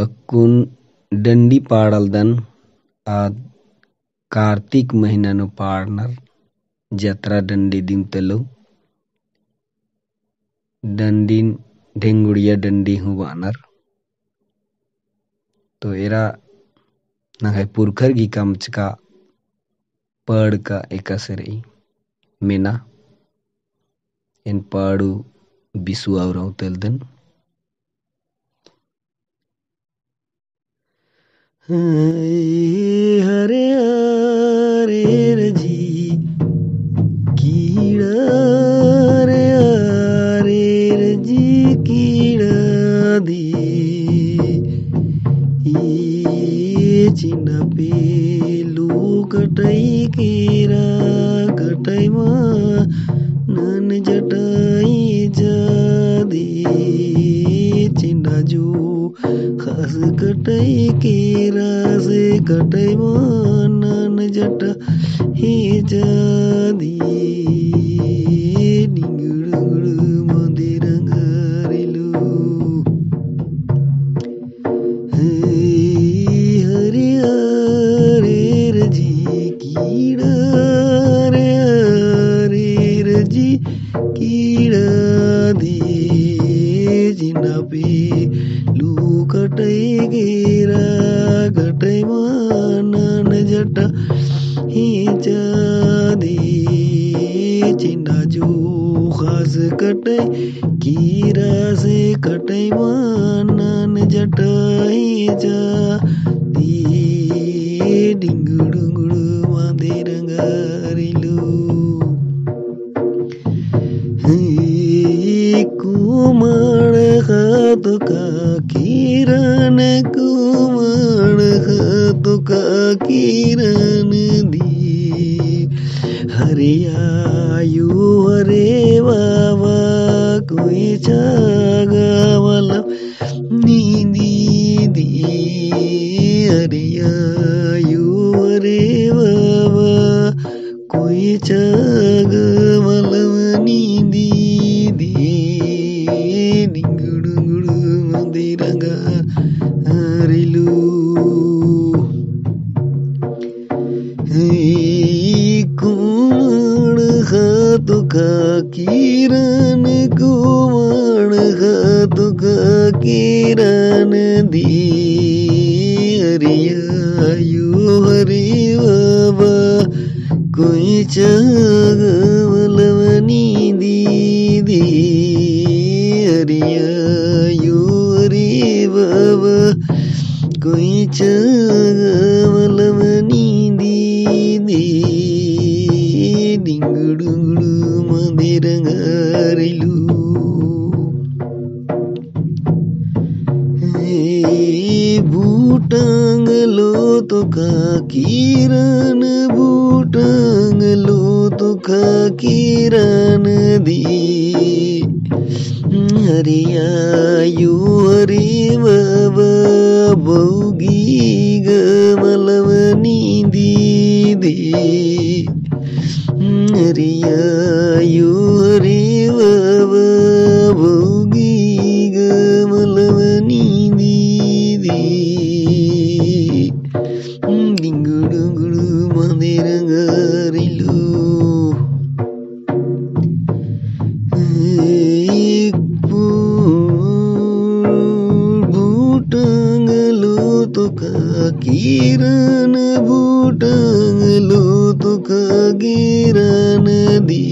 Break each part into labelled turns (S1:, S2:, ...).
S1: अक्कुन डंडी पाडलदन आ कार्तिक महीनानु पाडनर जत्रा डंडी दिमतलु डंडीन ढेंगुड़िया डंडी हुआनर तो एरा नंगाई पुरखर गी कामचका पड़ का एकसरई मेना इन पाड़ू बिसु आवराव तेलदन हरे हरे रजी कीड़ा रे हरे रजी कीड़ा दी चिन्ह पेलू कटई केरा कटई नन जटाई जादी चिन्ह जो खास कटई केरा से कटई नन जटा ही जादी निंगुड़ मंदिरंगारिलू हरे हरे रजी कीड़ा रे हरे रजी कीड़ा दी जिना पे लू कटई गेरा कटई नन जटा ही जादी चिन्ना जो खास कटई कीरा से कटई नन जटा ही जादी डिंगुडुंगुडु मादेरंगारिलू कुमार हाथ का किरण कुमार हाथ का किरण दी हरियायु हरे बाबा कोई जागा वाला नींदी दी हरियायु हरे बाबा कोई जागा वाला नींदी दी निंगुडुंगुडु मंदिरंगा हरिलू कुमार हाथ का किरण कुमार हाथ का किरण दी हरियायु हरे बाबा कोई चगवलवनी दीदी हरियायु हरे बाबा कोई चगवलवनी दीदी डिंगुडुंगुडु मंदिरंगारिलू बूटांगलो तो का किरण बूटांगलो तो का किरण दी हरियायु हरे बाबा भोगी गमलवनी दीदी हरियायु हरे बाबा भोगी गमलवनी दीदी डिंगुडुंगुडु मंदिरंगारिलू बूटांगलो तो का किरण बूटांगलो तो का किरण दी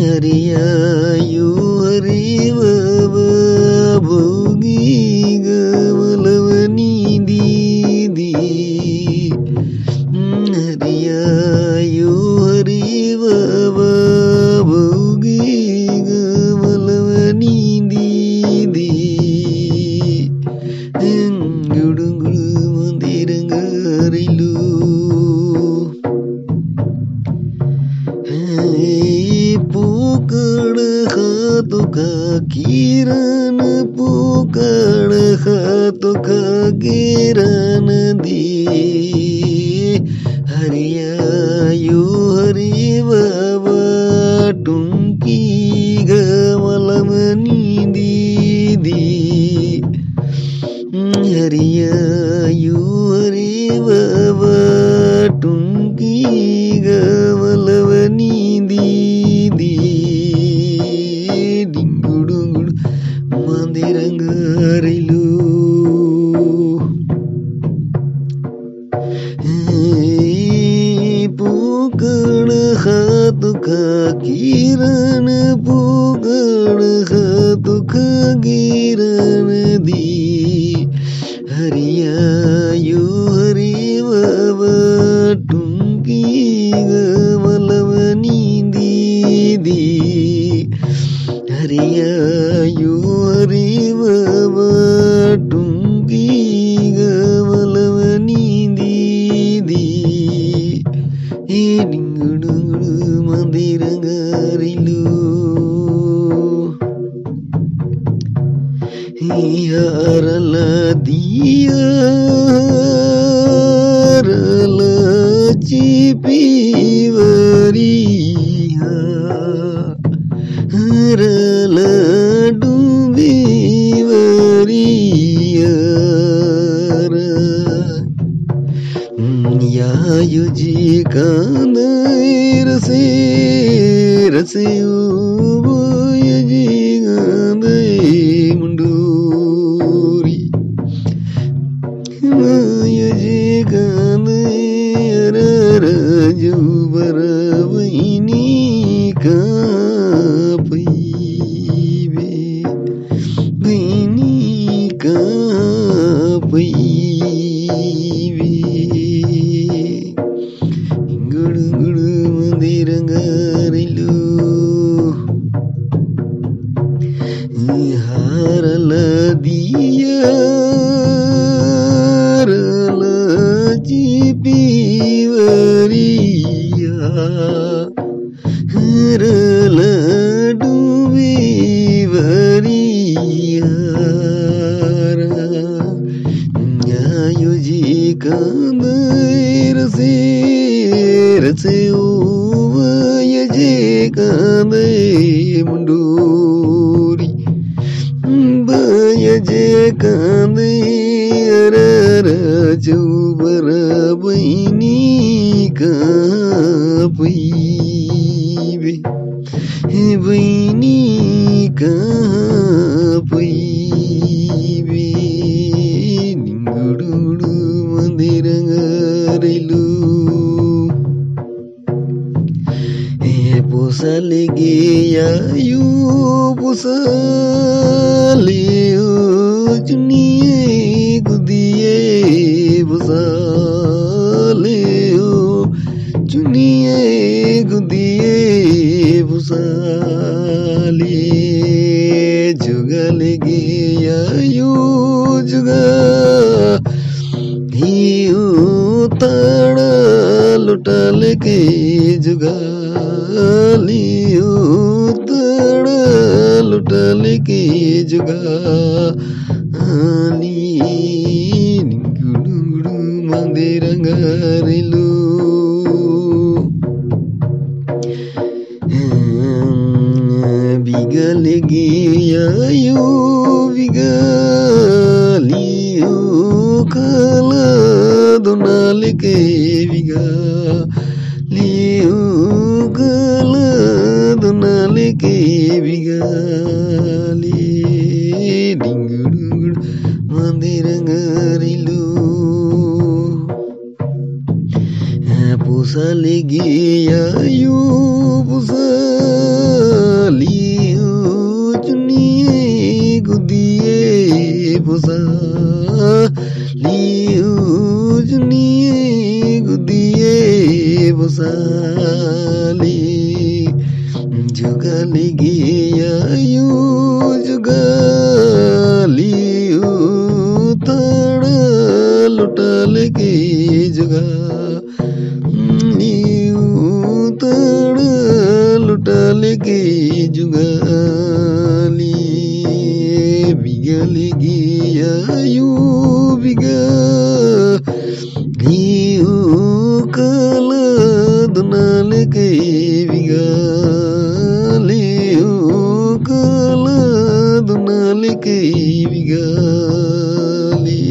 S1: हरियायु हरे बाबा भोगी गवलवनी दीदी हरियायु हरे बाबा भोगी गवलवनी दीदी गुडुंगुडु मंदिरंगारिलू पुकड़ हाथ का किरण पुकड़ हाथ का किरण दी हरियायु हरे बाबा टुंकी गमलमनी दीदी mandirangarilu Pugan hatu kakiran Pugan hatu kagiran di Hariyayu hariwava tungi gamalavanindi di Hariyayu hariwava tungi gamalavanindi di Idingudu mandirangarilu Yarala diyarala cipiwariya Harala dubiwariya Yayu jikanai rase rase uboya jikanai munduri Maya jikanai araraju baravini kapaibe Bini kapaibe Gudu mandirangarilu Harala diyarala cipiwariya Harala dubiwariya Nyayu jikanai rase rase uvaya jikanai munduri Baya jikanai araraju barabaini kapaibe Baini kapaibe Ningudu mandirangarilu Pusale yayu pusale juniye gudiye pusale juniye gudiye pusale jugale yayu juga hiu tara लुटाल के जुगालियो तड़ा लुटाल के जुगाली निंगुडुंगुडु मंदिरंगारिलु बिगलगी आयो बिगलियो कला दुनाल के बिगलियो कला दुनाल के बिगली डिंगुडुंगुड मंदिरंगारिलु pusалigi आयो pusaliyo chuniye gudiye pusaliyo chuniye gudiye pusali jugaligi ayo jugaliyo tara lutal ke juga लुटाल के जुगाली बिगलगी आयो बिगलियो कला दुनाल के बिगलियो कला दुनाल के बिगली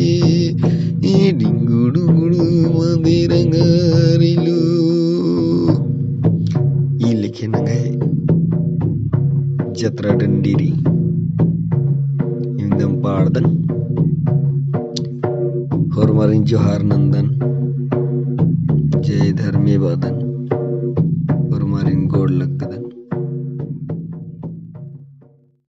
S1: डिंगुडुंगुडु मंदिरंगारिलु Jatra dan diri yang एकदम पाड़दन hormarin Johar Nandan Jai Dharmi Badan